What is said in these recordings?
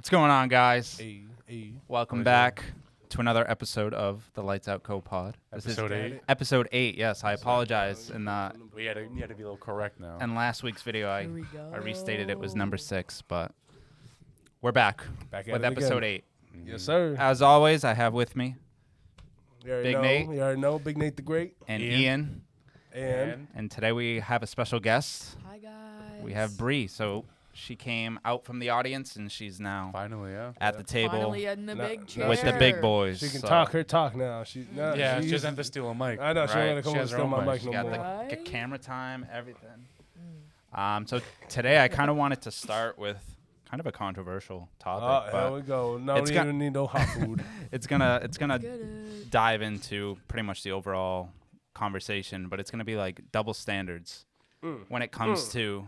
What's going on, guys? Hey. Welcome back to another episode of the Lightsoutco pod. Episode 8. Episode 8, yes. I apologize. We had to be a little correct now. In last week's video, I restated it was number 6, but we're back with episode 8. Yes, sir. As always, I have with me Big Nate. You already know Big Nate the Great. and Ian. And today we have a special guest. Hi, guys. We have Bree. So she came out from the audience, and she's now Finally, at the table Finally in the big chair. with the big boys. She can so talk her talk now. She she doesn't have to steal a mic. I know. She don't Right. have to come She and has her steal own my mic. mic She no got more. the Right? camera time, everything. So today I kind of wanted to start with kind of a controversial topic, Here but we go. No, it's we got- don't even need no hot food. it's gonna Get it. dive into pretty much the overall conversation, but it's gonna be like double standards when it comes to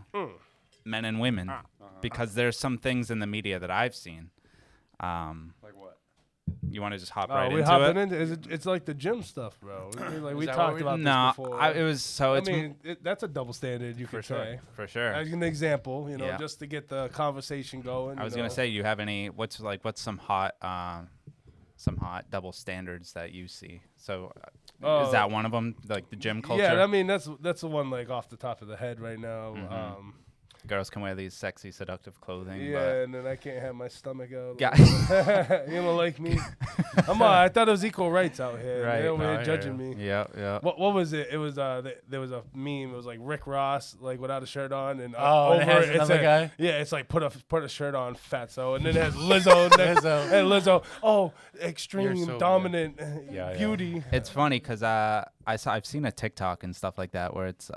men and women, because there's some things in the media that I've seen. Like what? You want to just hop Oh, right we into hopping it? into it's like the gym stuff, bro. Like we that talked what about No, this before. it was so. I It's mean, that's a double standard, you for could sure, say. for sure. As an example, Yeah. just to get the conversation going. I was you gonna know. say, you have any? What's some hot double standards that you see? So, is that one of them? Like the gym culture? Yeah, I mean that's the one like off the top of the head right now. Girls can wear these sexy, seductive clothing. Yeah, and then I can't have my stomach out. Yeah. You don't like me. I thought it was equal rights out here. Right. They over No, here I judging hear me. Yeah. What was it? It was there was a meme. It was like Rick Ross like without a shirt on, and and it has another said, guy? Yeah, it's like put a shirt on, fatso, and then it has Lizzo next, and Lizzo. Oh, extreme so dominant Yeah. beauty. It's funny because I've seen a TikTok and stuff like that where it's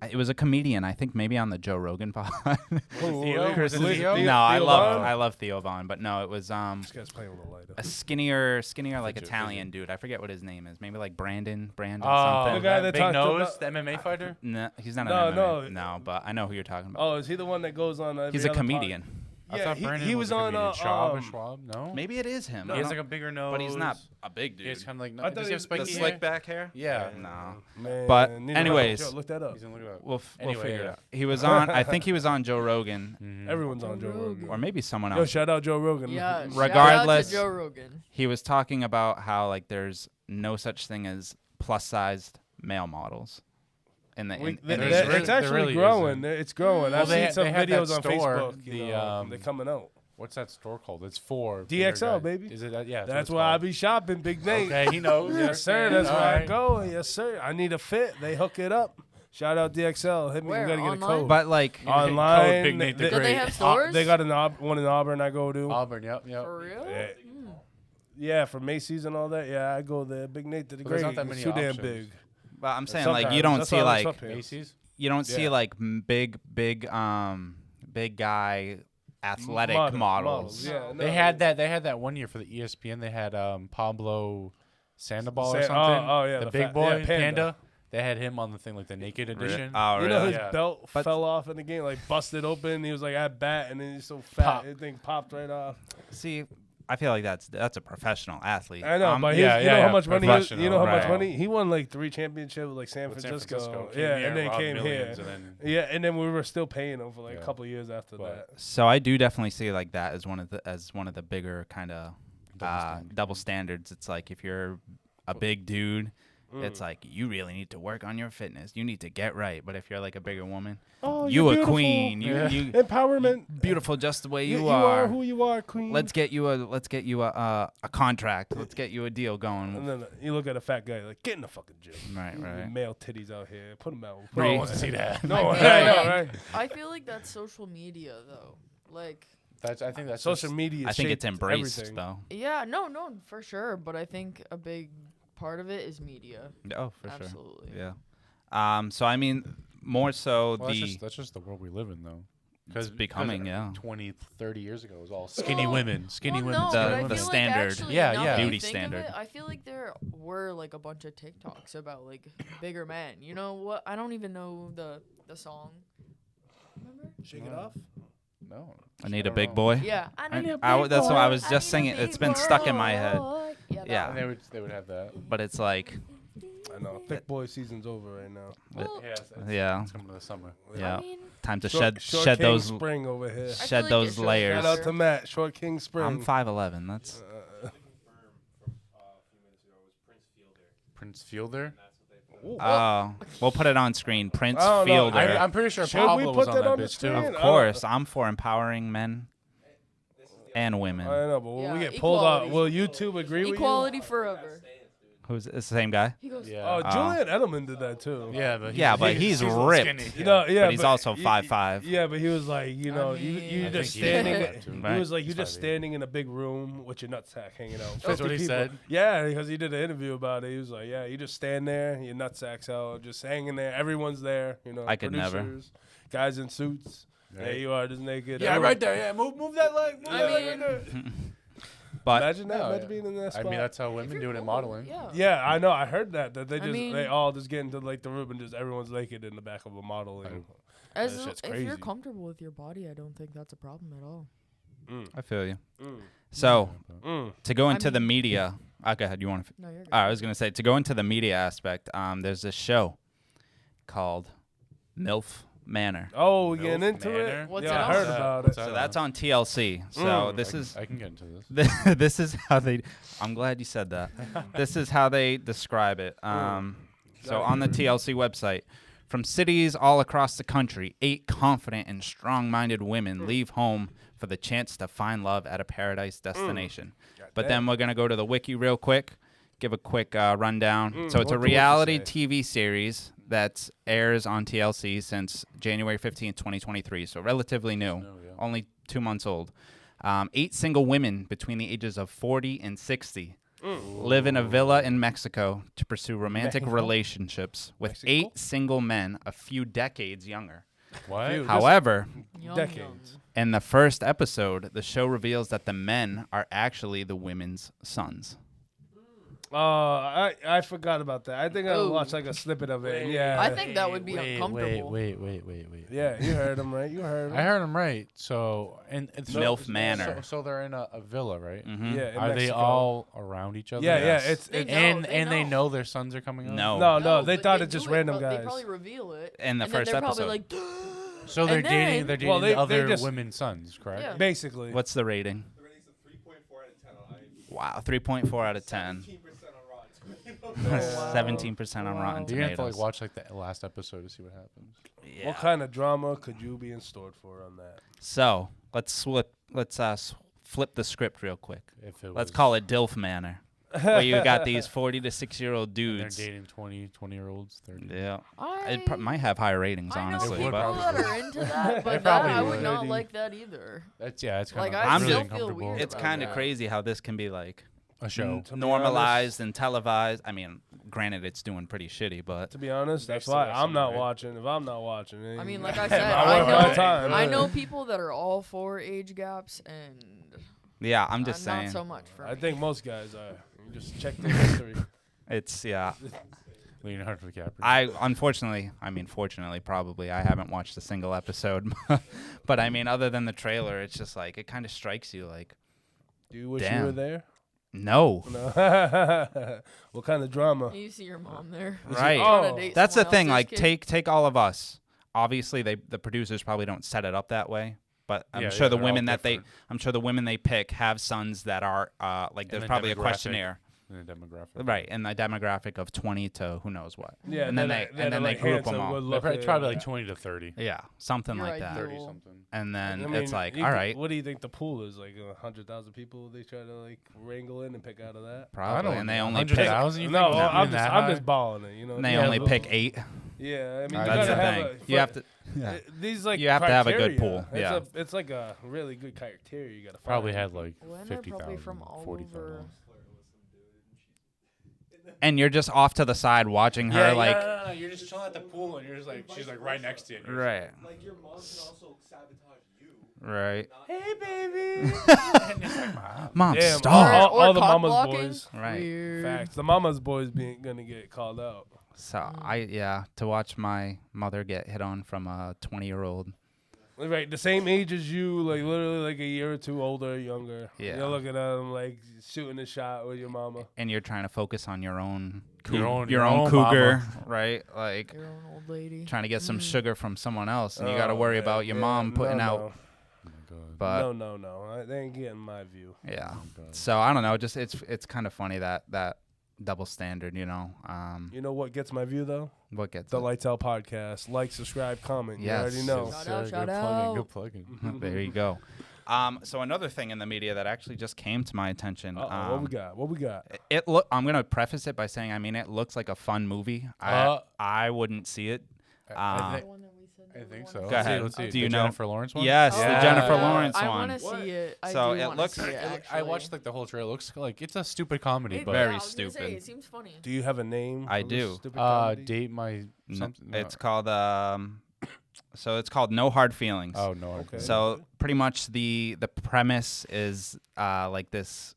it was a comedian, I think maybe on the Joe Rogan pod. Theo? Chris Was it is- Theo? No, I Theo love Von? Theo Von, but no, it was This guy's playing with a lighter. a skinnier like Fidget, Italian dude. I forget what his name is. Maybe like Brandon Oh, something. The guy that big talked nose, about- the MMA fighter. No, he's not No, an no. MMA. No, but I know who you're talking about. Oh, is he the one that goes on? Every He's a other pod? comedian. I Yeah, thought Brandon he was a on comedian. Schwab. No, Maybe it is him. he has like a bigger nose, but he's not a big dude. He's kind of like. I thought Does he he have was- spiky the hair? slick back hair. Yeah. No. Man, But neither anyways. Joe, look that up. He's gonna look it up. We'll Anyway, figure it yeah. out. He was on. I think he was on Joe Rogan, Everyone's on Joe Rogan. or maybe someone Yo, else. shout out Joe Rogan. Yeah. Regardless- Shout out to Joe Rogan. He was talking about how like there's no such thing as plus-sized male models in the We, in th- the th- there it's really actually growing. isn't. It's growing. Well, I've they seen ha- some they have videos that on store, Facebook. They're coming out. What's that store called? It's for DXL, bigger guys. baby. Is it? Yeah. That's where I be shopping, Big Nate. Okay, he knows. Yes, sir. That's where I go. Yes, sir. I need a fit. They hook it up. Shout out DXL. Hit me. Where? We gotta get a Online? code. But like, Online. Big Nate the Do they Great. have stores? They got one in Auburn. I go to. Auburn. Yep. For real? Yeah. Yeah, for Macy's and all that. Yeah, I go there. Big Nate to the But there's Great. not that It's many too damn options. big. well, I'm saying Sometimes. like you don't That's see why like it's up here. Macy's. you don't see Yeah. like big guy athletic models. Yeah, They had that one year for the ESPN. They had Pablo Sandoval or Sa- something. oh, yeah, the the big fat- boy yeah, Panda. They had him on the thing like the naked edition. Oh, You really? know his Yeah. belt But- fell off in the game, like busted open. He was like at bat, and then he's so fat, Pop. the thing popped right off. See, I feel like that's a professional athlete. I know, but yeah, you know yeah, how much money? professional, You know how much right. money he won? Like 3 championships with like San With San Francisco. Came Yeah, here, and then robbed came here. millions, and then Yeah, and then we were still paying him for like Yeah. a couple of years after But- that. So I do definitely see like that as one of the bigger kind of Double double standards. It's like if you're a big dude, Mm. it's like you really need to work on your fitness. You need to get right. But if you're like a bigger woman, Oh, you you're a beautiful. queen. Yeah. You Empowerment. beautiful just the way you, You are. are who you are, queen. Let's get you a contract. Let's get you a deal And going. then you look at a fat guy like, get in the fucking gym. Right. Male titties out here. Put them out. No one wants to see that. No one. I feel I know, like- right? I feel like that's social media, though. Like, I think that's Social just- media. I think it's shaped embraced everything. though. yeah, no, for sure. But I think a big part of it is media. Oh, for Absolutely. sure. Yeah. So I mean, more so Well, the that's just the world we live in, though. it's becoming 20, 30 years ago, it was all skinny women. Skinny women. No, The- but I the feel standard. Like actually, Yeah, now yeah. that you Beauty think of standard. it, I feel like there were like a bunch of TikToks about like bigger men. You know what? I don't even know the song. Remember? Shake it off. No. I need a don't big know. boy. Yeah, I need a big That's what I boy. was I just need a singing. big It's been stuck in my head. boy. Yeah. that Yeah. one. And they would have that. But it's like I know. Thick boy season's over right now. Well, Yeah. It's coming to the summer. Yeah. I mean, Time to Short shed King those Spring over here. I feel shed like those it shows layers. Shout out to Matt, Short King Spring. I'm 5'11". That's Prince Fielder. we'll put it on screen. Prince I don't know. Fielder. I'm pretty sure Should we Pablo was put on that on that the bitch too. screen? Of course, I'm for empowering men and women. I know, but when we Yeah, get pulled out, equality. will YouTube agree with equality forever. Who's it's the same guy? He goes, you? Yeah. Julian Edelman did that too. Yeah, but He's a little ripped. skinny. You know, yeah, But he's also 5'5". Yeah, but he was like, you know, you mean- just I think he standing. is 5'2". He Right. was like, you He's just 5'8". standing in a big room with your nutsack hanging out. That's 50 what he people. said? Yeah, because he did an interview about it. He was like, yeah, you just stand there, your nutsack's out, just hanging there. Everyone's there, you know. I could never. producers, guys in suits. There Right. you are, just naked. Yeah, Everyone- right there. Yeah, move that leg. Move I that leg mean- right there. But Imagine that, No, imagine yeah. being in that I spot. mean, that's how if women you're do it in cool, modeling. Yeah. Yeah, I know. I heard that they just mean- they all just get into like the room and just everyone's naked in the back of a modeling. As That shit's if you're crazy. comfortable with your body, I don't think that's a problem at all. I feel you. Mm. So Mm. to go into the mean- media, go ahead. You want to? No, you're good. I was gonna say to go into the media aspect. There's this show called Milf Manor. Oh, we Milf getting into Manor? it? What's yeah, it I on? heard What's about that? it. So that's on TLC. So Mm. this is I can get into this. this is how they. I'm glad you said that. This is how they describe it. So on the TLC website, from cities all across the country, 8 confident and strong-minded women leave home for the chance to find love at a paradise destination. But then we're gonna go to the wiki real quick, give a quick rundown. So it's a what do you reality say? TV series that airs on TLC since January 15th, 2023. So relatively new, yeah. only 2 months old. 8 single women between the ages of 40 and 60 live in a villa in Mexico to pursue romantic Mexico? relationships with Mexico? 8 single men a few decades younger. What? Dude. However, Young, decades. in the first episode, the show reveals that the men are actually the women's sons. I forgot about that. I think I Oh. watched like a snippet of it. Yeah. I think that would be uncomfortable. Wait. Yeah, you heard him, right? You heard him. I heard him right. So and Milf Manor. So they're in a villa, right? Mhm. Yeah. in Are they Mexico. all around each other? Yeah, Yes. yeah. It's They know, And they know their sons are coming out. No. no. They but thought they it's just do it, random but guys. They probably reveal it. In the and first then they're episode. probably like, So they're And dating. then- They're dating Well, the they other just- women's sons, correct? Yeah. Basically. What's the rating? The rating's a 3.4 out of 10 on IMDb. Wow, 3.4 out of 10. 17% on Rotten Tomatoes. Wow. 17% on Rotten You're gonna have to Tomatoes. like watch like the last episode to see what happens. Yeah. What kind of drama could you be in store for on that? So let's flip the script real quick. If it Let's was, call it DILF Manor, where you got these 40 to 6-year-old and they're dudes. dating 20-year-olds. 30. Yeah, I, it might have high ratings, I know honestly. people But that are into that, but that, probably I would. would not like that either. That's it's kind Like, of I still really feel uncomfortable. weird it's about kind of that. crazy how this can be like A show. To be normalized and televised. I mean, granted, it's doing pretty shitty, but To be honest, that's Next to why that I'm not somewhere. watching. If I'm not watching, I mean, like I said, I work my time. I know people that are all for age gaps, and yeah, I'm just not saying. so much for I me. think most guys are. You just check the history. It's yeah. Leonardo DiCaprio. Fortunately, probably I haven't watched a single episode, but I mean, other than the trailer, it's just like it kind of strikes you like, Do you wish you Damn. were there? no, No. What kind of drama? You see your mom there. right? Oh, That's the thing. Else's Like, kid. take all of us. Obviously, the producers probably don't set it up that way, but I'm Yeah, sure the they're all women that different. I'm sure the women they pick have sons that are like there's the probably a demographic. questionnaire, In the demographic. right? And the demographic of 20 to who knows what. Yeah, And then that they- are- and that then are, they like group 'em handsome, all. good They're looking, probably yeah. like 20 to 30. Yeah, something You're like that. 30 ideal. something. And then I mean, it's like, you all could- right, What do you think the pool is like? 100,000 people they try to like wrangle in and pick out of that. probably, and they only pick 100,000. You No, think it's I'm even that I'm high? just balling it. You know. and they Yeah, only but- pick 8. Yeah, I mean, you That's gotta the have thing. a- You have to. These like You have to have a good criteria. pool, yeah. It's like a really good criteria. You gotta find. Probably had like Women are 50,000, probably from all 40,000. over. And you're just off to the side watching her, like, no. You're just chilling at the pool and you're just like, she's like right next to you. right, Like, your mom can also sabotage you. right. Hey, baby. Mom, Damn, stop. all the cock mama's blocking? boys. Right. Weird. Facts. The mama's boys gonna get called out. So to watch my mother get hit on from a 20-year-old Right, the same age as you, like literally like a year or two older, younger. Yeah. You're looking at him like shooting a shot with your mama. And you're trying to focus on your own Your own cougar, mama. right? Like Your own old lady. trying to get some sugar from someone else, and you Oh, got to worry man, about your yeah, mom putting no, out. no. Oh my god. But No. They ain't getting my view. yeah, Oh my God. so I don't know. Just it's kind of funny that double standard, you know. You know what gets my view though? What gets The it? Lights Out podcast. Like, subscribe, comment. Yes. You already know. Shout Yes, out, good shout plugging, out. good plugging. There you go. So another thing in the media that actually just came to my attention. What we got? What we got? I'm gonna preface it by saying, I mean, it looks like a fun movie. I wouldn't see it. I The one that we said I that we think wanted so. to Go see. ahead. Let's see. Do The you know- Jennifer Lawrence one? Yes, Oh, the Yeah. Jennifer yeah. Lawrence I one. want to see it. I So do it wanna looks- see it, I actually. watched like the whole trailer. It looks like it's a stupid comedy, It- but Very yeah, I was gonna say, stupid. it seems funny. Do you have a name? I for this do. stupid comedy? date my something. no. It's called so it's called No Hard Feelings. Oh no. Okay. So pretty much the premise is like this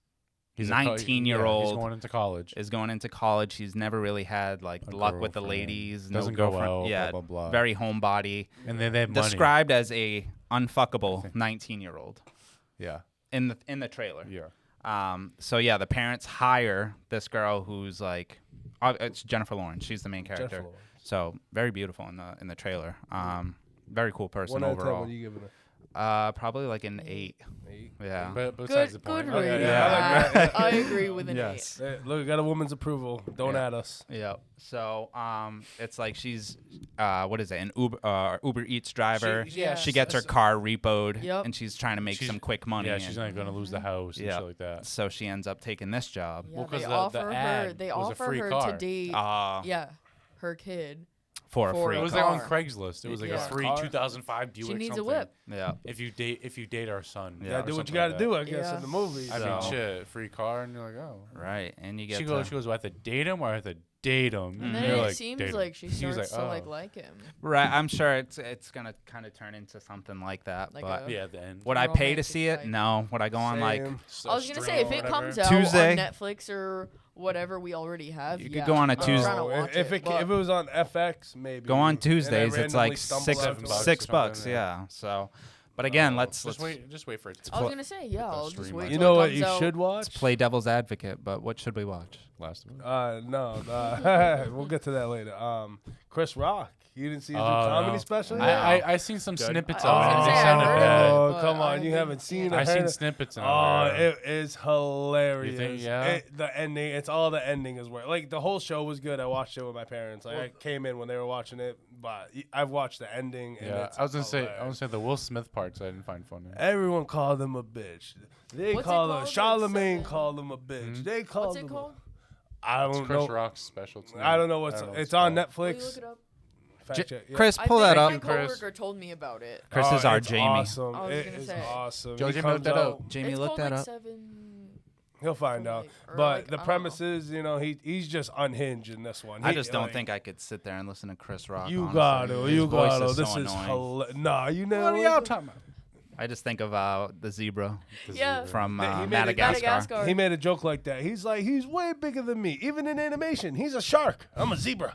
He's 19-year-old he's going into college. is going into college. He's never really had like A luck with the girlfriend. ladies. Doesn't no go girlfriend. well, Yeah, blah, blah, blah. very homebody. And then they have money. Described as a unfuckable 19-year-old Yeah. in the trailer. Yeah. So yeah, the parents hire this girl who's like, it's Jennifer Lawrence. She's the main character. Jennifer Lawrence. So very beautiful in the trailer. Very cool person 1 out of 10, overall. what are you giving it? Probably like an 8. 8. Yeah. But besides Good, the point. good Okay, rating. yeah, I like that. I agree with an Yes. Hey, look, we got a woman's approval. Don't Yeah. add us. Yeah. So it's like she's what is it? An Uber Eats driver. Yeah. She gets her car repoed, Yep. and she's trying to make She's- some quick money. Yeah, she's and not going to lose the house and Yeah. shit like that. so she ends up taking this job. Yeah, Well, 'cause they the offer her. ad They was a offer free her car. to date. Yeah. Her kid. For a For free It was car. like on Craigslist. It was like Yeah. a free Car? 2005 Buick. She needs a something. whip. Yeah. If you date our son. Yeah. Yeah, or do what something you got to like do, that. I guess, Yeah. in the movie. I So- mean, shit, free car, and you're like, oh. Right. And you get She to, goes, I have to date him, or I have to date him. And then you're it like, seems date him. like she He was starts to oh. like him. right. I'm sure it's gonna kind of turn into something like that. Like but a- Yeah, at the end. would I pay to romantic see it? type. No. Would I go on like? Same. I was gonna say if it comes out Tuesday. on Netflix or whatever we already have, You yeah. could go on a I'm Tuesday. trying to Oh, watch if but it was on FX, maybe. Go on And I Tuesdays. It's randomly like stumble six onto it. $7 six or bucks. something, Yeah. So, but again, let's Just wait for it to I was gonna say, yeah, I'll just stream wait. on- You till know it what comes you out. should watch? play devil's advocate. But what should we watch? last one. No, we'll get to that later. Chris Rock. You didn't see his new Oh, comedy no. special? I seen some snippets I of was it. gonna and say, They I sounded heard bad. it. Oh, but come I on. You haven't haven't seen seen it. it. I seen snippets. And Oh, I heard it is hilarious. You think- yeah? The ending, it's all the ending is where, like, the whole show was good. I watched it with my parents. Like, I came in when they were watching it, but I've watched the ending. And Yeah, it's I was gonna hilarious. say the Will Smith parts I didn't find funny. Everyone called him a bitch. They What's it called him, called? Charlemagne It's, called him a bitch. Mhm. They called What's him. it called? I It's don't Chris know. Rock's special. It's I don't know what's. what It's on called. Will you Netflix. look it up? Fact check. Yeah. Chris, I pull think that up. My Chris. coworker told me about it. Chris is our it's Jamie. Awesome. I was It gonna is say. awesome. Joe, He Jamie, look comes that out- up. Jamie, It's look called that like up. 7. He'll find Or out. like- or But like, the I don't premise know. is, he's just unhinged in this one. I He, just don't like, think I could sit there and listen to Chris Rock. You honestly. got to. His You voice got to. is This so is annoying. Nah, you know. What are y'all talking about? I just think of the zebra Yeah. from He made it- Madagascar. Madagascar. He made a joke like that. He's like, he's way bigger than me. Even in animation, he's a shark. I'm a zebra.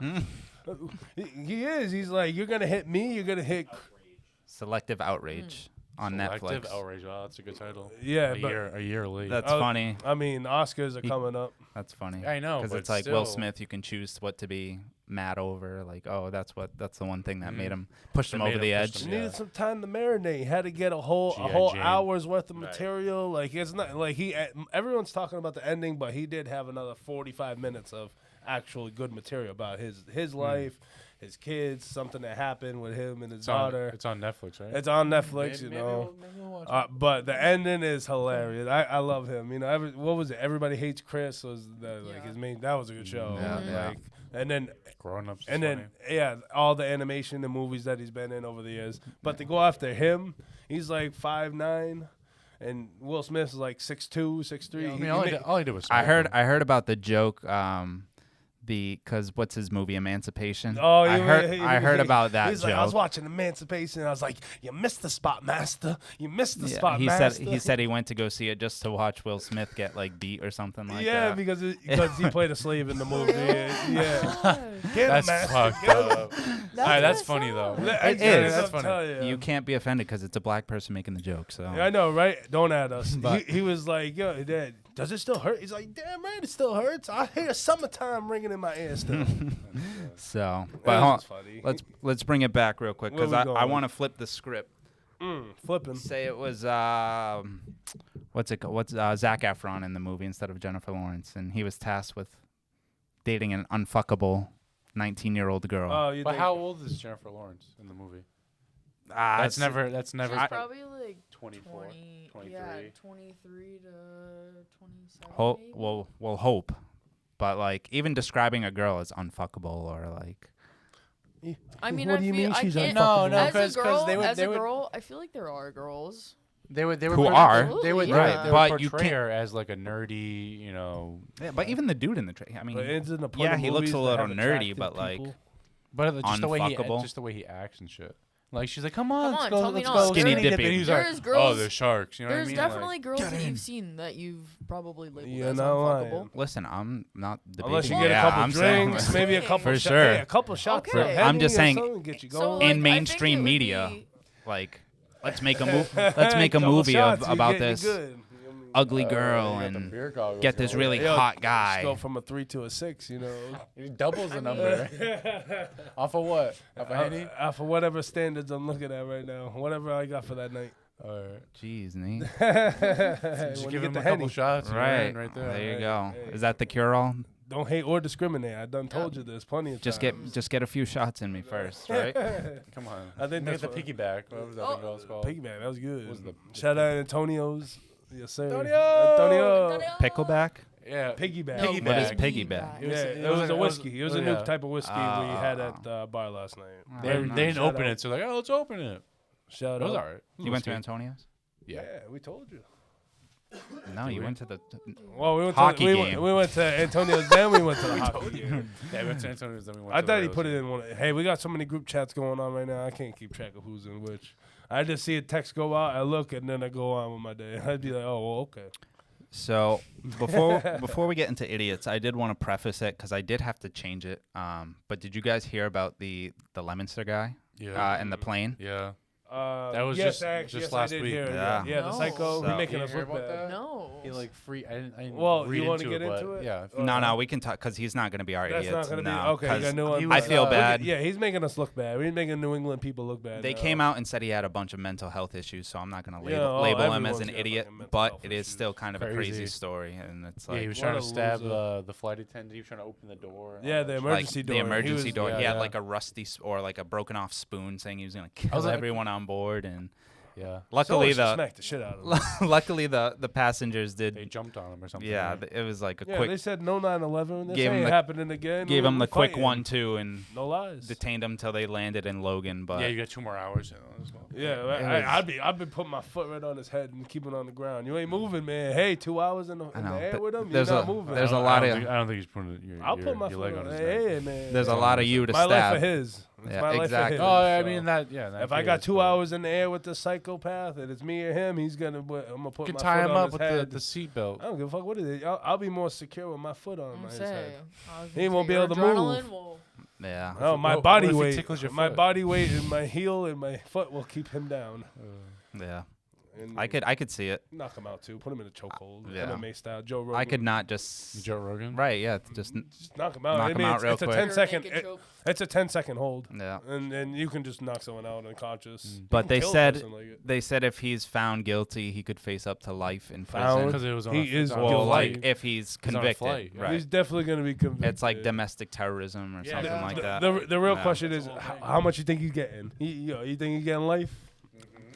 He is. He's like, you're gonna hit me. You're gonna hit. Selective Outrage on Selective Netflix. Outrage. Wow, that's a good title. Yeah, a but year late. That's Oh, funny. I mean, Oscars are coming up. That's funny. I know, because but it's like Will still- Smith. You can choose what to be mad over. Like, oh, that's the one thing that Mhm. made him push That him made over the him push edge. He Yeah. needed some time to marinate. He had to get a whole G.I. Jane. hour's worth of Right. material. Like it's not like everyone's talking about the ending, but he did have another 45 minutes of actually good material about his life, his kids, something that happened with him and his daughter. It's on Netflix, right? It's on Netflix, Maybe know. we'll watch it. But the ending is hilarious. I love him. What was it? Everybody Hates Chris was Yeah. his main. That was a good show. Yeah, yeah. Like, and then Growing Ups. and then all the animation and movies that he's been in over the years. But to go after him, he's like 5'9", and Will Smith is like 6'2", 6'3". Yeah. I mean, all I did was. I heard about the joke. because what's his movie, Emancipation? Oh, I yeah, heard about that He's joke. like, I was watching Emancipation, and I was like, "You missed the spot, master. You missed the Yeah, spot, he master." said he went to go see it just to watch Will Smith get like beat or something like yeah, that. because he played a slave in the movie. Yeah, get him, That's master. fucked Get him. up. Alright, that's funny though. It Yeah, is. that's funny. funny. You can't be offended because it's a black person making the joke. So Yeah, I know, right? Don't add us. But- he was like, "Yo, Dad, does it still hurt?" He's like, "Damn right, it still hurts. I hear summertime ringing in my ear still." so, That but was funny. let's bring it back real quick Where because we I going? want to flip the script. Flipping. Say it was what's it called? What's Zac Efron in the movie instead of Jennifer Lawrence, and he was tasked with dating an unfuckable 19-year-old girl. Oh, you But think? how old is Jennifer Lawrence in the movie? it's- That's never. That's never. She's probably like 24, 20, 23. yeah, 23 to 27. maybe? We'll hope, but like even describing a girl as unfuckable or like I mean, What I do you feel, mean I she's can't, unfuckable? No, as a 'cause girl, they would- as they a would- girl, I feel like there are girls. They would. Who are. They would. Right, They but would you portray can't- her as like a nerdy. You know. yeah, but even the dude in the I mean, But it's in the point yeah, of he looks movies a that little have nerdy, attractive but like people. But just Unfuckable. the way he acts and shit. Like she's like, come on, Come let's on, go, tell me let's not. go Skinny skinny dipping. And he's There's like, oh, girls- there's sharks. You know There's what I mean? definitely Like, girls get that in. you've seen that you've probably labeled You're as not unfuckable. lying. listen, I'm not debating. Unless you Well, get a yeah, couple I'm saying, drinks, maybe a couple For shots. sure. Hey, a couple shots. Okay. of I'm just Henny or saying- something, get you So, going. like, I in think mainstream it would media, be- like let's make a let's make a Couple movie shots, you about getting this good. ugly girl you got the and beer goggles get this going. really Yo, hot Just guy. go from a 3 to a 6, you know. He doubles the number. Off of what? Off of Henny? For whatever standards I'm looking at right now, whatever I got for that night. Alright. Jeez, Nate. Just When give you him get the a couple Henny, shots. Right, Right there there. you go. hey. Is that the cure-all? don't hate or discriminate. I done told you this plenty of Just times. get a few shots in me first, right? Come on. I think Make that's the piggyback. What was that thing else called? Piggyback, that was good. What was the- Shout out Antonio's. Yes, sir. Antonio! Antonio. Pickleback. Yeah. Piggyback. No, Piggyback. What is piggyback. piggyback? Yeah, was- it it was was a a- whiskey. It was a new yeah. type of whiskey we had at the bar last night. They Oh, didn't nice. Shout open out. it, so like, oh, let's open it. Shout It was out. alright. You went to Antonio's? Yeah. Yeah, we told you. No, you went to the. Well, we went Hockey to, game. We went to Antonio's, then we went to the hockey game. Yeah, we went to Antonio's, then we went I to thought the he Rose put it game. in one. Hey, we got so many group chats going on right now. I can't keep track of who's in which. I just see a text go out, I look, and then I go on with my day. I'd be like, oh, well, okay. So before we get into idiots, I did want to preface it because I did have to change it. But did you guys hear about the Leominster guy Yeah. and the plane? Yeah. That was yes, just- actually, just yes, last I did week. hear it. Yeah. Yeah, the No. psycho, So- he making You us hear look about bad. that? No. He like free. I didn't Well, read you wanna into get it, into but it? Yeah. No, we can talk because he's not going to be our That's idiots. not gonna no, be okay. You 'cause got new one. I feel bad. Yeah, he's making us look bad. We're making New England people look bad. They now. came out and said he had a bunch of mental health issues, so I'm not going to Yeah, oh, label him everyone's as an got idiot. fucking mental But health it is issues. still kind of a crazy Crazy. story, and it's Yeah, like he was What trying a to stab loser. the flight attendant. He was trying to open the door. and Yeah, all the that shit. emergency like door. the He emergency was- door. He yeah. had like a rusty or like a broken off spoon, saying he was going to I was kill like- everyone on board. And Yeah. luckily Someone should smack the shit out of him. luckily the passengers They did. jumped on him or something. Yeah, right? it was like a Yeah, quick. they said no 9/11. This Gave him ain't the- happening again. Gave him We're the quick fighting. 1-2 and No lies. detained him till they landed in Logan. But Yeah, you got 2 more hours. Let's go. Yeah, was- I'd be putting my foot right on his head and keeping on the ground. You ain't moving, man. Hey, 2 hours in the I know, air but with him. You're there's not a- moving. there's a I lot don't of- think- I don't think he's putting your, I'll put my your foot leg on on his Hey, neck. man. there's a lot of you to my life stab. for his. It's Yeah, my life exactly. for Oh, his. I so. mean that. Yeah. in that If I got case, 2 but hours in the air with the psychopath and it's me or him, he's gonna. I'm gonna put You my can tie foot him on up his with head. the seatbelt. I don't give a fuck what it is. I'll be more secure with my foot on I'm his saying. head. I was He gonna won't say, be your able to move. adrenaline will- Yeah. Oh, my what body if he weight. tickles your My foot? body weight and my heel and my foot will keep him down. Yeah. And I could see it. knock him out too. Put him in a chokehold. Yeah. MMA style. Joe Rogan. I could not just. Joe Rogan. Right. Yeah. Just. Just knock him out. Knock I him mean, out it's, real it's a quick. 10 Rear second. naked choke. It's a 10-second hold. Yeah. And you can just knock someone out unconscious. You But can they kill a said person like it. they said if he's found guilty, he could face up to life in Found? prison. Because it was on He a, is it's on a Well, guilty. flight. like if he's on a convicted, flight, yeah. right? He's definitely going to be convicted. It's like domestic terrorism or something yeah. like the, that. The real Yeah. question is, how much you think he's getting? You think he's getting life?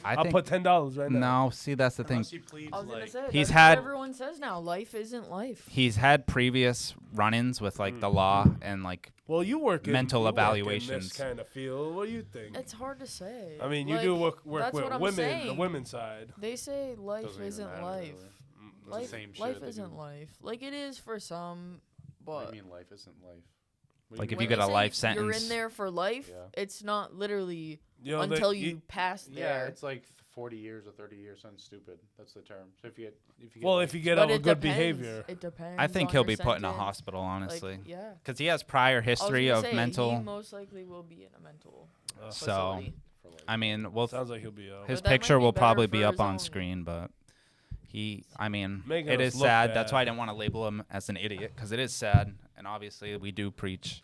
I I'll think put $10 right now. no. See, that's the thing. Unless he pleads I was gonna like. say. He's that's had- what everyone says now. Life isn't life. He's had previous run-ins with like the law and like Well, you work in Mental you work in evaluations. this kind of field. What do you think? It's hard to say. I mean, you Like, do work that's with what I'm women, the saying. women's side. They say life Doesn't even isn't matter, life. really. It's the Life, same shit life they isn't do. life. Like it is for some, What but do you mean life isn't life? Like if When you get they a say life You're sentence. in there for life. Yeah. It's not literally Yo, until you pass Yeah, there. it's like 40 years or 30 years, something stupid. That's the term. So if you get Well, like, if you get But a it good depends. behavior. It depends. I think on he'll your be put in a sentence. hospital, honestly, Like, yeah. because he has prior I was history gonna of say, He mental. most likely will be in a mental So, facility. for like, I mean, well, Sounds like he'll be out. his But that might picture be will better probably for be up his on own- screen, but I mean, Making it us is look sad. That's bad. why I didn't want to label him as an idiot, because it is sad, and obviously we do preach,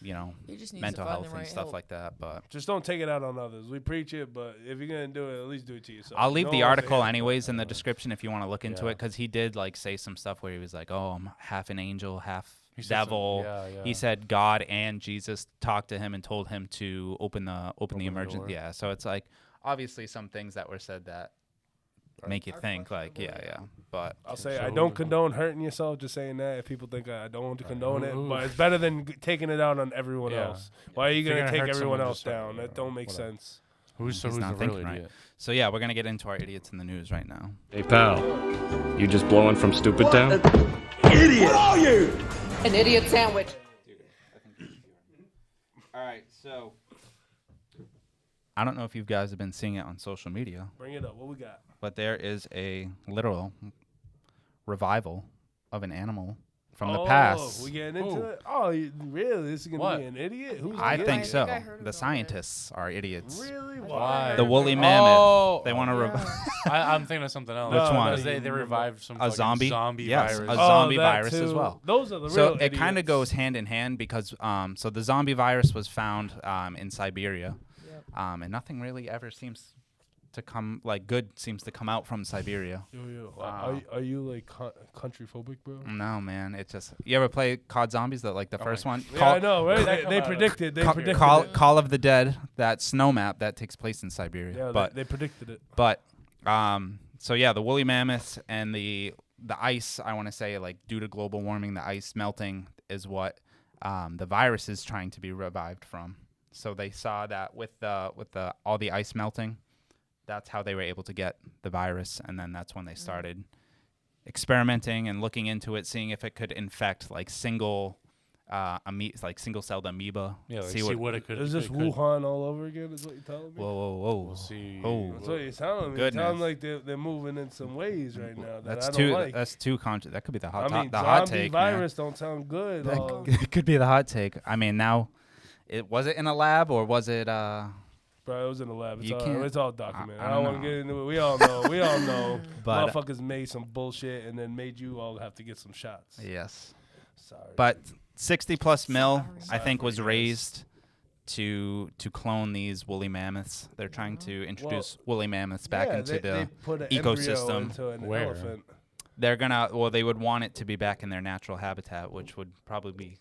He just needs mental to find health the and right stuff help. like that. But Just don't take it out on others. We preach it, but if you're gonna do it, at least do it to yourself. I'll leave No the one wants to article hear it. anyways in the description if you want to look into Yeah. it, because he did like say some stuff where he was like, "Oh, I'm half an angel, half he said some- devil." yeah. He said God and Jesus talked to him and told him to open the the emergency. door. Yeah, so it's like obviously some things that were said that make you think like, yeah. But I'll say So I who- don't condone hurting yourself. Just saying that if people think I don't condone it, who- but it's better than taking it out on everyone Yeah. else. Why are you If you're gonna gonna take hurt everyone someone, else just hurt down? them, That don't make whatever. sense. Who's he's the not real thinking right. idiot? So yeah, we're gonna get into our idiots in the news right now. Hey pal, you just blowing from Stupid Town? An idiot sandwich. All right, so I don't know if you guys have been seeing it on social media, Bring it up. What we got? but there is a literal revival of an animal from the past. We getting into Who? it? Oh, really? This is gonna What? be an idiot? Who's I the think idiot? so. I heard The about scientists are idiots. Really? Why? The woolly Oh, mammoth. They want to Yeah. I'm thinking of something else. Which one? Because they revived some A fucking zombie? zombie Yes, virus. a zombie that virus as too. well. Those are the So real it kind of idiots. goes hand in hand because so the zombie virus was found in Siberia, Yep. and nothing really ever seems to come like good seems to come out from Siberia. Yo. Wow. Are you like country phobic, bro? No, man, it just you ever play COD Zombies? That like the first one. Yeah, I know, right? that come They out of- predicted. They predicted Call, it. Call of the Dead, that snow map that takes place in Siberia. Yeah, but they predicted it. But so yeah, the woolly mammoths and the ice. I want to say like due to global warming, the ice melting is what the virus is trying to be revived from. So they saw that with the all the ice melting, that's how they were able to get the virus, and then that's when they started experimenting and looking into it, seeing if it could infect like single-celled amoeba. Yeah, like, see see what. what it could. Is this it could- Wuhan all over again? Is what you're telling me? Whoa. We'll see. Oh. That's what you're telling me. Goodness. It sounds like they're moving in some ways right now that That's I don't too. like. That's too. That could be the hot. I mean, the hot zombie take, man. virus don't sound good. That it could be the hot take. I mean, now, was it in a lab or was it? Bro, it was in the lab. It's You all, can't- it's all documented. I I don't don't want to know. get into it. We all know. We all know. But Motherfuckers made some bullshit and then made you all have to get some shots. yes, Sorry. but 60+ mil, I Sorry. think, was Sorry, raised to clone these woolly mammoths. They're trying to introduce woolly mammoths back yeah, into they the. put an ecosystem. embryo into an Where? elephant. They're gonna. Well, they would want it to be back in their natural habitat, which would probably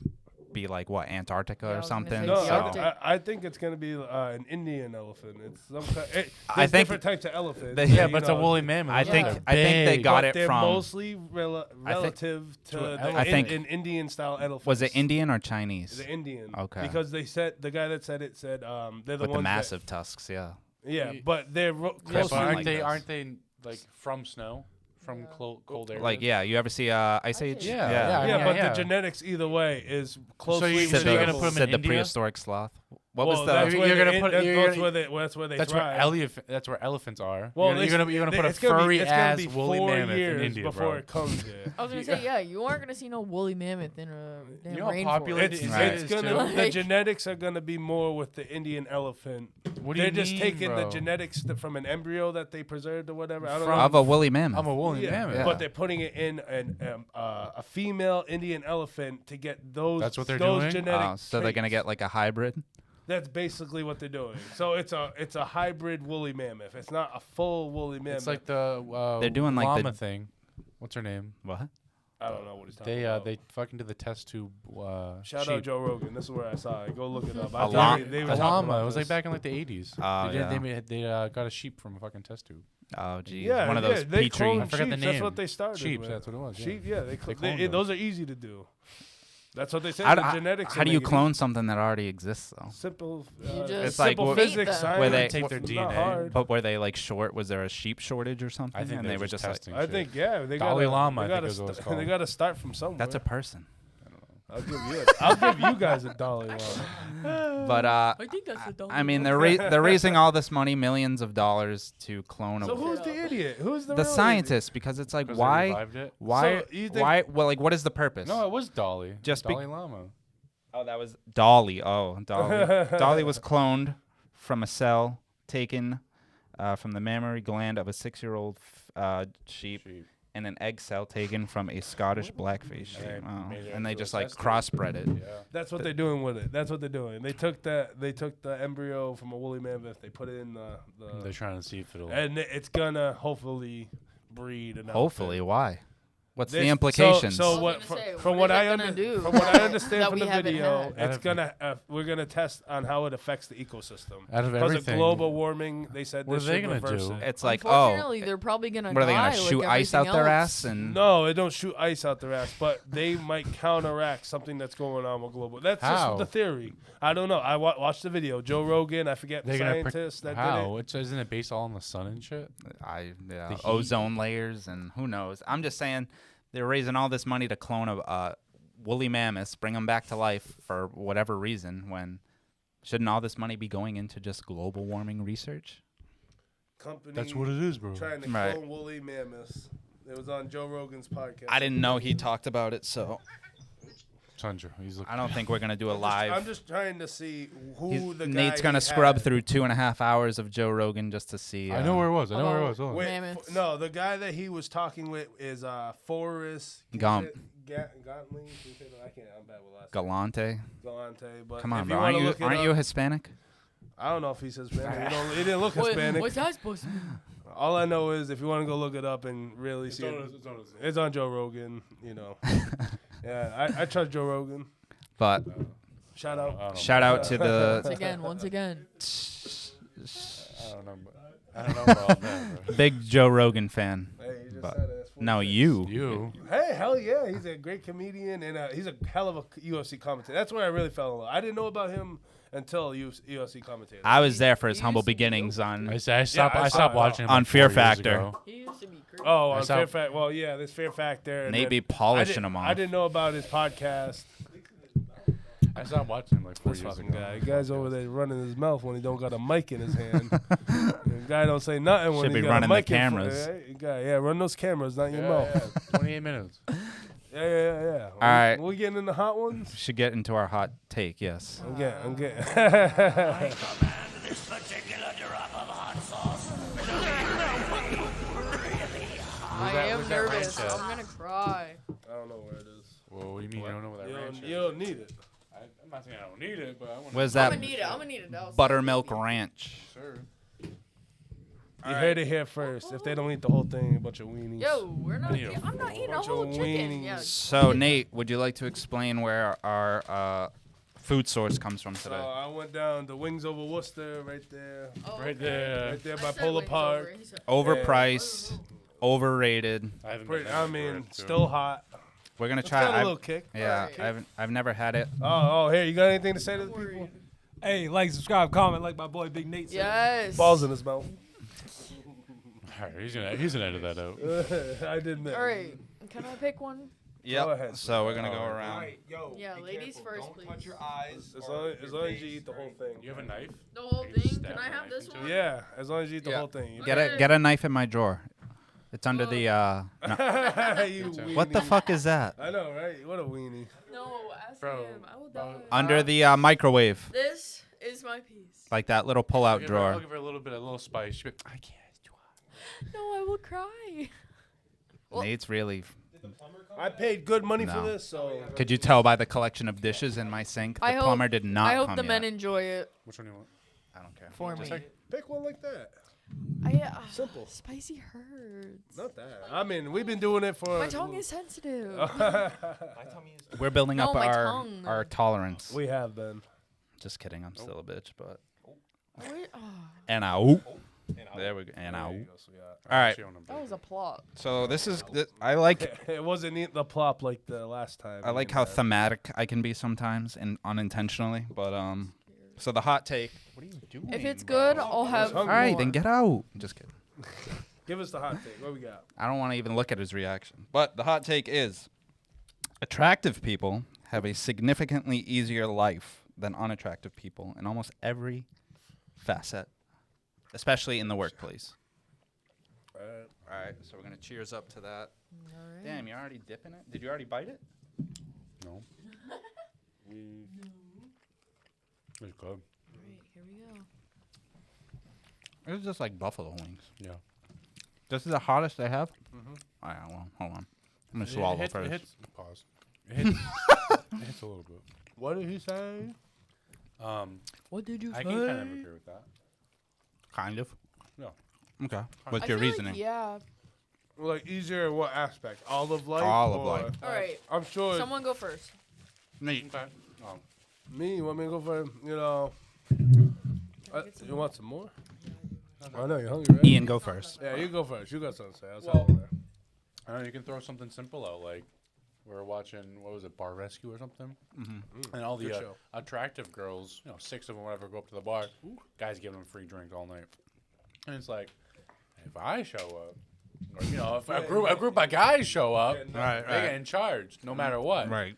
be like what, Antarctica Yeah, I or was gonna something. say No, the so- Arctic. I think it's gonna be an Indian elephant. It's some kind. There's I think different types of elephants. they- that, Yeah, you but it's a know, woolly mammoth. I Those think are I think they big. got but it they're from. mostly relative to to the I think- an Indian style elephant. Was it Indian or Chinese? The Indian. Okay. Because they said the guy that said it said they're the With ones the massive tusks, yeah. That, yeah, but they're Yeah, closely. but aren't like they? this. Aren't they like from snow, from cold areas? Like, yeah, you ever see Ice Age? Yeah, yeah, yeah, but yeah. the genetics either way is closely. you- Said so you're gonna resembled. put 'em said in the India? prehistoric sloth. What Well, was that's the? where You're they- gonna put- that's, you're that's gonna- where that's where they That's where thrive. That's where elephants are. Well, you're gonna put a it's gonna be- furry it's gonna ass be woolly 4 mammoth years in India, before bro. it comes here. I was gonna say, yeah, you aren't gonna see no woolly mammoth in a damn You know how rainforest. popular It's, Right. it's It is gonna too. the Like- genetics are gonna be more with the Indian elephant. What do They're you just mean, taking the bro? genetics from an embryo that they preserved or whatever. I don't From- know. Of a woolly mammoth. I'm a woolly Yeah, mammoth. but they're putting it in a female Indian elephant to get those. That's what they're those doing? Genetic Oh, so they're gonna traits. get like a hybrid. That's basically what they're doing. So it's a hybrid woolly mammoth. It's not a full woolly mammoth. It's like the They're doing, like, the- llama thing. What's her name? What? I don't know what he's talking They about. they fucking did the test tube. Shout sheep. out Joe Rogan. This is where I saw it. Go look it up. A I thought llama- they A were talking llama. about It was like this. back in like the 80s. Oh, they yeah. got a sheep from a fucking test tube. Oh, geez. Yeah, One of yeah, those they petri. clone I forgot the sheep. That's name. what they started Sheep, with. that's what it was. Yeah. Sheep, yeah. They They cloned those are easy to do. That's what they say. How, The do- genetics. how will do you make it clone something that already exists though? simple? You just It's like simple what- Mate physics, them. science. Where they- Take their Not DNA. hard. But were they like short? Was there a sheep shortage or something? I think and they were just like, testing. I shit. think yeah. They Dalai gotta, Lama, They I think gotta, is what it's they called. gotta start from somewhere. that's a person. I'll give you guys a Dalai Lama. But I think that's the I mean, they're raising all this money, millions of dollars, to clone So a who's the idiot? Who's the the real scientists, because it's like, 'Cause they why, revived it? why, So you think- why? Well, like, what is the purpose? No, it was Dolly. Just be- Dalai Lama. Oh, that was Dolly. Oh, Dolly. Dolly was cloned from a cell taken from the mammary gland of a 6-year-old sheep, and an egg cell taken from a Scottish blackface sheep. And they Oh. made it And they into a just like test tube. crossbred it. Yeah. That's what they're doing with it. That's what they're doing. They took the embryo from a woolly mammoth. They put it in They're trying to see if it'll. and it's gonna hopefully breed. An Hopefully, why? What's the This- implications? So I what? was gonna say, From what what is I it gonna do from what I understand that from we the haven't video, had? it's gonna we're gonna test on how it affects the ecosystem. Out of Because of everything, global warming, they said What this are they should gonna reverse do? it. It's like, oh, Unfortunately, they're probably gonna. what are they die gonna like shoot ice out everything their else. ass and? No, they don't shoot ice out their ass, but they might counteract something that's going on with global. That's How? just the theory. I don't know. I watched the video. Joe Rogan, I forget the They're gonna scientist that did how? it. Isn't it based all on the sun and shit? Yeah, The heat. ozone layers and who knows. I'm just saying they're raising all this money to clone a woolly mammoths, bring them back to life for whatever reason. When shouldn't all this money be going into just global warming research? Company That's what it is, bro. trying to Right. clone woolly mammoths. It was on Joe Rogan's podcast. I didn't know he talked about it, so Sandra, he's looking. I don't think we're gonna do a live. I'm just trying to see who He's- the guy Nate's gonna he scrub had. through 2.5 hours of Joe Rogan just to see. I know where it was. I know where it was. Although- Hold on. Wait, Mammoths. no, the guy that he was talking with is Forrest Gump. Gauntly. I can't. I'm bad with last name. Galante. Galante. But Come on, if bro. you Aren't wanna you look it aren't you up- Hispanic? I don't know if he says Hispanic. He didn't look What, Hispanic. what's that supposed to mean? All I know is if you want to go look it up and really see it, it's on Joe Rogan. You know. Yeah, I trust Joe Rogan. But Shout out. shout out to Once again. I don't know. I don't know about all that. Bro. big Joe Rogan fan. Hey, you just But- said it. That's what No, he said. you. Hey, hell yeah, he's a great comedian and he's a hell of a UFC commentator. That's where I really fell in love. I didn't know about him until UFC commentator. I was there for his He humble used to be beginnings on. I stopped. I I saw stopped it. watching him On like Fear 4 years Factor. ago. He used to be creepy. Oh, I on saw- Fear Factor. Well, yeah, there's Fear Factor. And They then be polishing them I off. didn't know about his podcast. I stopped watching him like 4 This years fucking ago. guy. The guy's over there running his mouth when he don't got a mic in his hand. The guy don't say nothing when Should he be got running a the mic in front. cameras. Right? Guy, yeah, run those cameras, not your mouth. Yeah, 28 minutes. Yeah. All right. We getting in the hot ones? Should get into our hot take. Yes. I'm getting. I am nervous. ranch at? I'm gonna cry. I don't know where it is. Well, what do you mean you don't know where that ranch is? You don't need it. I'm not saying I don't need it, but I want Where's I'm that gonna need it. I'm gonna need it. That was buttermilk ranch? Sure. You heard it here first. If they don't eat the whole thing, a bunch of weenies. Yo, we're not. Video. I'm not eating a Bunch of whole chicken. weenies. Yeah. So Nate, would you like to explain where our food source comes from So today? I went down to Wings Over Worcester, right there, Oh, Right okay. there. right there I by said Polar wings Park. over. He said- Overpriced, overrated. I haven't Pretty, been I there mean, before, still hot. We're gonna It's try. got a I've- little kick. yeah, Alright. I've never had it. Oh, here, you got anything to say to the Don't people? worry. Hey, like, subscribe, comment, like my boy Big Nate said. Yes. Balls in his mouth. All right, he's gonna edit that out. I didn't. All right. Can I pick one? Yep. ahead. So we're gonna go Alright. around. Alright, yo. Yeah, be ladies careful. first, Don't touch please. your eyes. As or long, your as long as you face, eat the whole right? thing. You have a knife? The whole You just thing? stab Can I the have knife this into one? it? Yeah, as long as you eat the Yeah. whole thing. Get a knife in my drawer. It's under the. No. You What the weenie. fuck is that? I know, right? What a weenie. No, ask Bro, him. I will die. Under the microwave, This is my piece. like that little pull-out I'll drawer. give her a little spice. She'll be like, I can't. It's too hot. No, I will cry. Well- Nate's really. I paid good money for No. this, so. Could you tell by the collection of dishes in my sink? The I hope- plumber did not I hope come the yet. men enjoy it Which one do you want? I don't care. for Just me. Pick one like that. Simple. Spicy hurts. Not that. I mean, we've been doing it for. My tongue is sensitive. My tummy is. We're building No, up my tongue. our tolerance. We have been. Just kidding. I'm still a bitch, but. Wait, oh, And out. There we go. And out. There you go, sweetheart. All right. She on them, that was a plot. So this is. I like. It wasn't the plop like the last time. I like how thematic I can be sometimes and unintentionally, but So the hot take. What are you doing? If it's good, I'll have. hungry. All right, more. then get out. Just kidding. Give us the hot take. What we got? I don't want to even look at his reaction. But the hot take is attractive people have a significantly easier life than unattractive people in almost every facet, especially in the workplace. All right, so we're going to cheers up to that. All right. Damn, you're already dipping it? Did you already bite it? No. It's good. All right, here we go. It's just like buffalo wings. Yeah. This is the hottest they have? Mm-hmm. All right, well, hold on. I'm going to swallow first. It hits. Pause. It hits, it hits a little bit. What did he say? What did you I say? can kind of agree with that. Kind of. No. Okay. I What's your feel reasoning? Like, yeah. Like easier in what aspect? All of life? All of or- life. All right. I'm sure. Someone go first. Nate. Okay. Me, you want me to go for, you know. You want some more? I know you're hungry, right? Ian, go first. Yeah, you go first. You got something to say. I'll Well- tell you there. I don't know, you can throw something simple out, like we were watching, what was it, Bar Rescue or something? And all the Good show. attractive girls, 6 of them, whatever, go up to the bar. Guys giving them free drink all night. And it's like, if I show up, or, if a group of guys show up, Right, they get in charge no matter what. Right.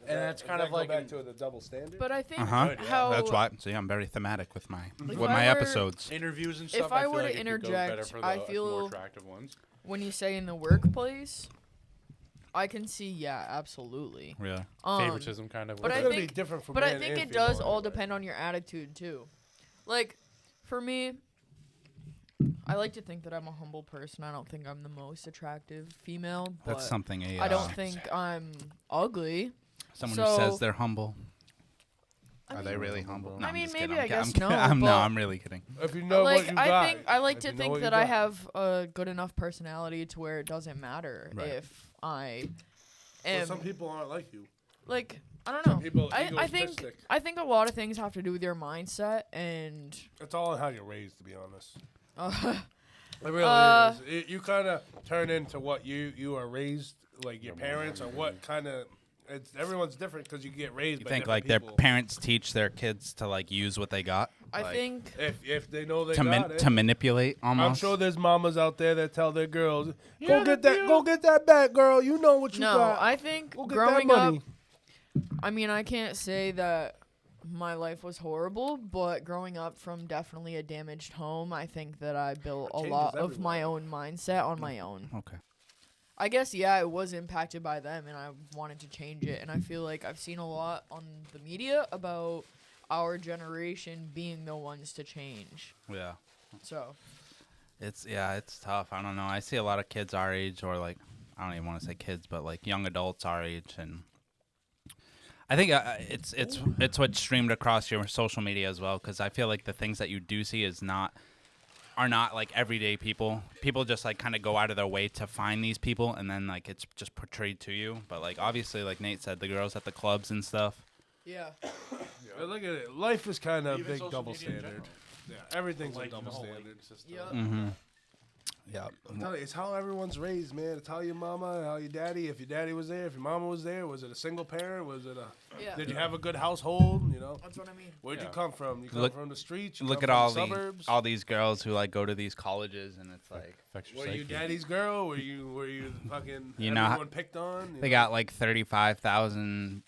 And that's kind Does of that like go back to the double standard. But I think Uh-huh. Good, yeah. how That's why. See, I'm very thematic with my If with I my were- episodes. interviews and stuff. I feel were to like it could go better interject, for the I more feel- attractive ones. when you say in the workplace, I can see, yeah, absolutely. Yeah. Favoritism kind of. but it's I gonna think- be different for But I man think and it does female all anyway. depend on your attitude too. Like, for me, I like to think that I'm a humble person. I don't think I'm the most attractive female, but That's something I don't think I'm ugly. someone who so- says they're humble. I Are mean, they really humble? No, I I'm mean, just maybe kidding. I I'm guess kidding. no, I'm but- I'm really kidding. If you know what like you I got. think I like if to you know think what you that I got. have a good enough personality to where it doesn't matter Right. if I But am some people aren't like you. like I don't know. people I think egotistic. I think a lot of things have to do with your mindset and It's all in how you're raised, to be honest. uh, It really is. You kind of turn into what you are raised, like your Your parents, or mom, what kind of. It's everyone's different because you get raised. You by think different like their people. parents teach their kids to like use what they got? I Like, think If they know they to got it. to manipulate almost. I'm sure there's mamas out there that tell their girls, go get that back, girl. You know what you no, got. I think Go get that growing up money. I mean, I can't say that my life was horrible, but growing up from definitely a damaged home, I think that I built a Changes lot of everyone. my own mindset on my own. Okay. I guess, yeah, it was impacted by them, and I wanted to change it. And I feel like I've seen a lot on the media about our generation being the ones to change. Yeah. So, It's tough. I don't know. I see a lot of kids our age, or like I don't even want to say kids, but like young adults our age, and I think it's what's streamed across your social media as well. Because I feel like the things that you do see are not like everyday people. People just like kind of go out of their way to find these people, and then like it's just portrayed to you. But like obviously, like Nate said, the girls at the clubs and stuff. yeah. But look at it. Life is kind of a Even big social double media in standard. general. Yeah, everything's Like a double the whole standard. ranking system. Yeah. Mm-hmm. Yeah. I'm telling you, it's how everyone's raised, man. It's how your mama, how your daddy. If your daddy was there, if your mama was there, was it a single parent? Was it a? Yeah. Did you have a good household? You know, That's what I mean. where'd you Yeah. come from? You come Look- from the streets. You Look come at from all the suburbs. all these girls who like go to these colleges, and it's like Affects your Were you psyche. daddy's girl? Were you fucking? You know how- everyone picked on. they got like 35,000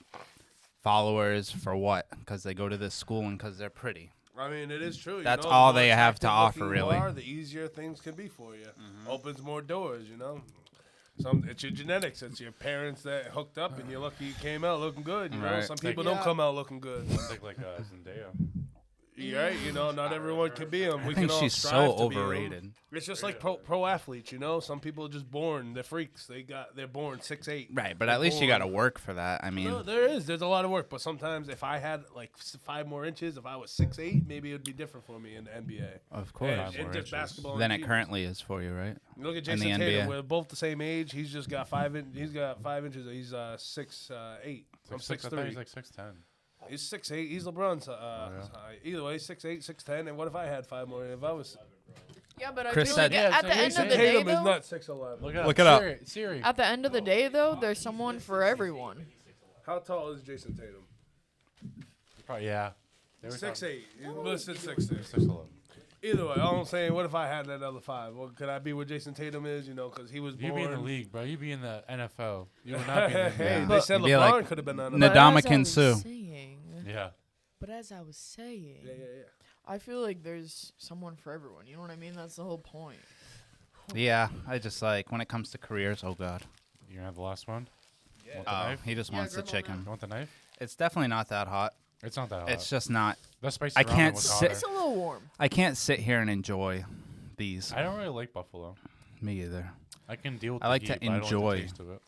followers for what? Because they go to this school and because they're pretty. I mean, it is true. That's you know, all the more they have to attractive offer, looking you really. are, the easier things can be for you. Mm-hmm. Opens more doors, you know. It's your genetics. It's your parents that hooked up, and you're lucky you came out looking good. You know, Right. some Like- people don't Yeah. come out looking good. Like Zendaya. Right? You know, not everyone can be them. I We think can all she's strive so to be 'em. overrated. It's just like pro athletes, you know. Some people are just born. They're freaks. They're born 6'8". Right, but at least you got to work for that. I mean, No, there's a lot of work, but sometimes if I had like 5 more inches, if I was 6'8", maybe it would be different for me in the NBA. of course. And, more and just inches. basketball. Than and it teams. currently is for you, right? Look at in Jason the Tatum. NBA. We're both the same age. He's just got 5 He's got 5 inches. He's 6'8". I'm 6'3". I thought he 6'3". was like 6'10". He's 6'8". He's LeBron's. Either way, 6'8", 6'10". And what if I had 5 more? If I was Yeah, but I Chris feel said- like Yeah, at the end Jason of the day, Tatum is though, not 6'11". Look it up. Siri. at the end of the day, though, there's someone for everyone. How tall is Jason Tatum? Probably, yeah. They were 6'8". He listed 6'6". 6'11". Either way, all I'm saying, what if I had that other 5? Well, could I be where Jason Tatum is? You know, because he was You'd born. be in the league, bro. You'd be in the NFL. You would not be in the Hey, NBA. they said You'd be LeBron like could have been on the Nadal- But as I Ndamukong was Suh. saying- Yeah. But as I was saying, Yeah. I feel like there's someone for everyone. You know what I mean? That's the whole point. Yeah, I just like when it comes to careers. Oh God. You gonna have the last one? Yeah. Want the Oh, knife? he just Yeah, wants the grab on chicken. You want the knife? It's definitely not that hot. It's not that hot. It's just not. The spicy I ramen can't was sit- hotter. It's a little warm. I can't sit here and enjoy these. I don't really like buffalo. Me either. I can deal with I the like to heat, but I don't enjoy. like the taste of it.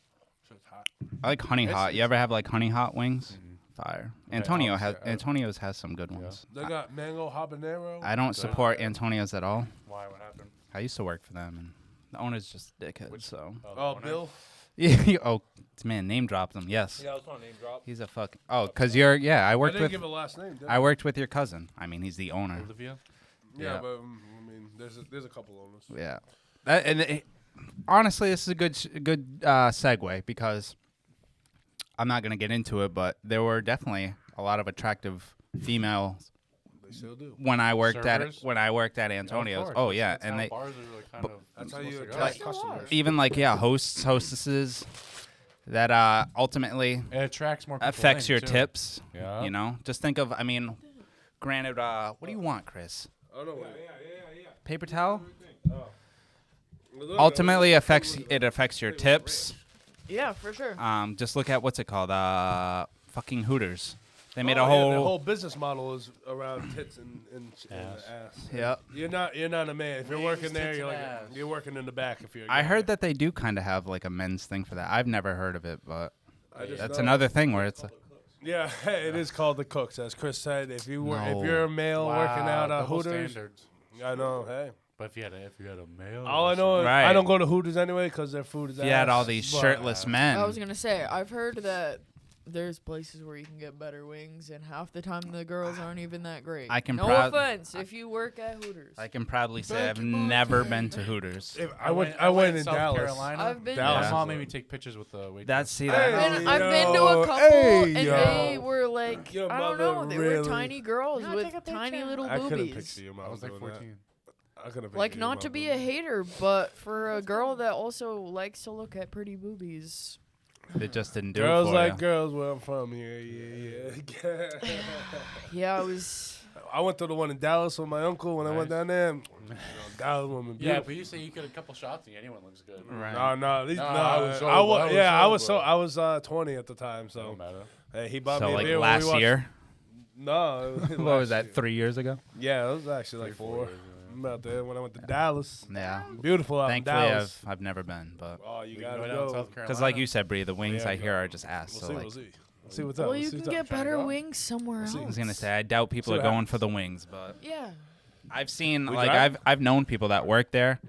I like honey It's- hot. You ever have like honey hot wings? Mhm. Fire. Okay, Antonio has obviously, Antonio's has some good Yeah. ones. They got mango habanero. I don't Good. support Antonio's at all. Why? What happened? I used to work for them, and the owner's just a dickhead. Which- So the Oh, owner? Bill. yeah. Oh man, name dropped him. Yes. Yeah, I was trying to name drop. He's a fuck. Oh, cause you're yeah. I I worked didn't with give a last name. Did I worked with your cousin. I mean, he's the owner. Olivia? Yeah, yeah. but I mean, there's a couple owners. Yeah. Honestly, this is a good segue because I'm not gonna get into it, but there were definitely a lot of attractive females They still do. when I worked Servers? at Antonio's. Of Oh course. yeah, That's and how they bars are like kind but- of That's how supposed you to go. attract Still customers. are. even like hostesses that ultimately It attracts more people affects in, your too. tips. Yeah. You know, just think of. I mean, granted, what do you want, Chris? Oh no. Paper towel? Look, Ultimately affects your tips. Yeah, for sure. Just look at what's it called? Fucking Hooters. They made oh, a yeah, whole. the whole business model is around tits and Ass. ass. Yep. You're not a man. If you're Wings, working there, tits, you're and like ass. you're working in the back. If you're. a I guy. heard that they do kind of have like a men's thing for that. I've never heard of it, but I just that's know. another thing where it's. Yeah, it is called the cooks, as Chris said. If you were, No. if you're a male working out at double Hooters, standards. I know. Hey, But if you had a male, all I know is Right. I don't go to Hooters anyway because their food is. If you had all ass, these but- shirtless men. I was gonna say I've heard that there's places where you can get better wings, and half the time the girls aren't even that great. I can no proud- offense if you work at Hooters. I can proudly say I've never been to Hooters. If I went in South Dallas. Carolina. I've been Dallas. My Yeah. mom made me take pictures with the waitress. That's see Hey, that. And I've been to yo, a couple, hey, and yo. they were like, Your I don't know, mother they were really- tiny girls Can I with take a tiny picture? little I couldn't boobies. picture your mom I was like doing that. 14. I couldn't picture Like, your not mom to be doing a hater, but for a girl that also likes to look at pretty boobies. It just didn't do Girls it for like ya. girls where I'm from. Yeah. Yeah, I was. I went to the one in Dallas with my uncle when I went Nice. down there. Dallas woman. Yeah, Beautiful. but you say you get a couple shots and anyone looks good. Right. No, these, No, no, I was sober. I was, I was yeah, I was sober. I was 20 at the time, so Don't matter. hey, he bought So me a like beer when we last watched- year. No, What was that? 3 years ago? Yeah, it was actually like 3-4 4. years, I'm out there when I went to Dallas. Yeah. Beautiful out in Thankfully, Dallas. I've never been, but Oh, you We gotta can go down go. to South Carolina. because like you said, Bree, the wings Yeah, I hear go. are just ass. We'll So see. like, We'll see. See what's up. Well, We'll you see can what's up. get Trying to better go? wings somewhere We'll else. see. I was gonna say I doubt people See are what going for the wings, but Yeah. I've seen We like drive? I've known people that work there,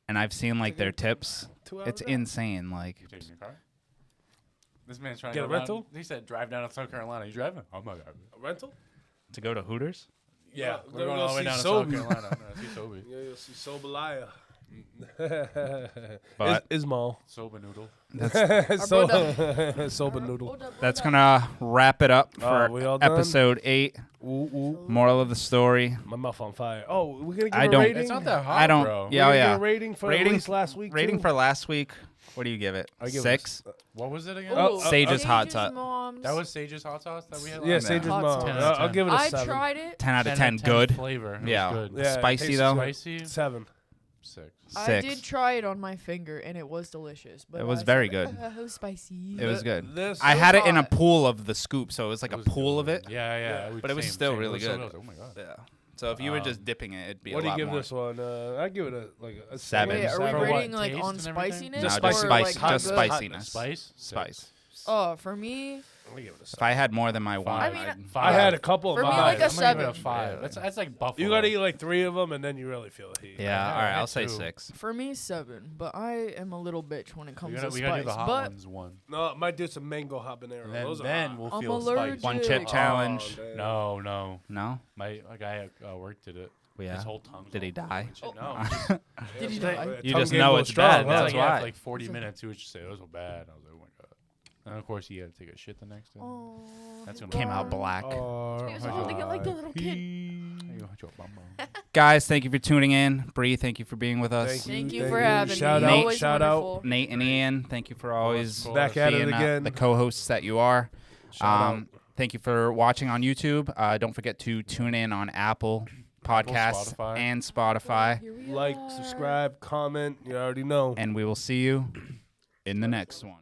and I've seen like their Taking tips. 2 hours It's out. insane. Like You taking your car? This man's trying Get to a go down- rental? He said drive down to South Carolina. You driving? I'm not driving. A rental? to go to Hooters. Yeah, We're going all the way down to South Carolina. No, see Sobe. Yeah, you'll see Sobalaya. But- Ismail. Soba noodle. Soba noodle. That's gonna wrap it up for we all done? episode 8. Ooh, ooh. Moral of the story: My mouth on fire. Oh, we're gonna give I a don't- rating. It's not that hot, I don't. bro. Yeah, We're oh gonna yeah. give a rating for at least last week. Rating too? for last week. What do you give it? I give it 6. What was it again? Oh, Sage's hot sauce. Mom's. That was Sage's hot sauce that we had Yeah, last Sage's Hot mom. sauce. I'll give it a I 7. tried it. 10 out of 10. 10 Good. flavor. It Yeah. was good. Yeah, it Spicy tastes though. Spicy. 7. 6. I 6. did try it on my finger, and it was delicious. But It was I very said, good. How spicy. It was good. This I was had it in a hot. pool of the scoop, so it was like a was pool of good. it. Yeah. But it was still really so good. Oh my god. Yeah. So if you were just dipping it, it'd be what a do you lot give more. this one? I give it a 7. Wait, are Seven. we For what, rating like taste on and everything? spiciness? Just No, just or, spice. like, how Just good? spiciness. Spice. Spice. Oh, for me, I'm gonna give it a If I had more than my one, I mean, I'd- I had a couple For of me, mine. like a I'm gonna give it a 7. 5. That's like buffalo. You gotta eat like 3 of them, and then you really feel the heat. yeah. I All right, had I'll say 2. 6. for me 7. But I am a little bitch when it comes We to gotta spice. do the hot But ones one. No, I might do some mango habanero. And Those then are we'll I'm feel allergic. spice. One chip challenge. damn. No. No. My guy at work did it. Yeah. His whole tongue. Did he die? No. Did you Yeah, die? the You tongue just game know goes it's strong, bad, huh? that's That's like, why. after like 40 minutes, he would just say, "It was so bad." I was like, "Oh my god." And of course, he had to take a shit the next day. Oh, That's gonna Came out black. He was holding it like the little kid. Guys, thank you for tuning in. Bree, thank you for being with us. Thank you for having Shout me. out, Always shout out. wonderful. Nate and Ian, thank you for always Back at it being again. the co-hosts that you are. Shout out. Thank you for watching on YouTube. Don't forget to tune in on Apple Podcasts Spotify. and Spotify. Here we Like, are. subscribe, comment. You already know. And we will see you in the next one.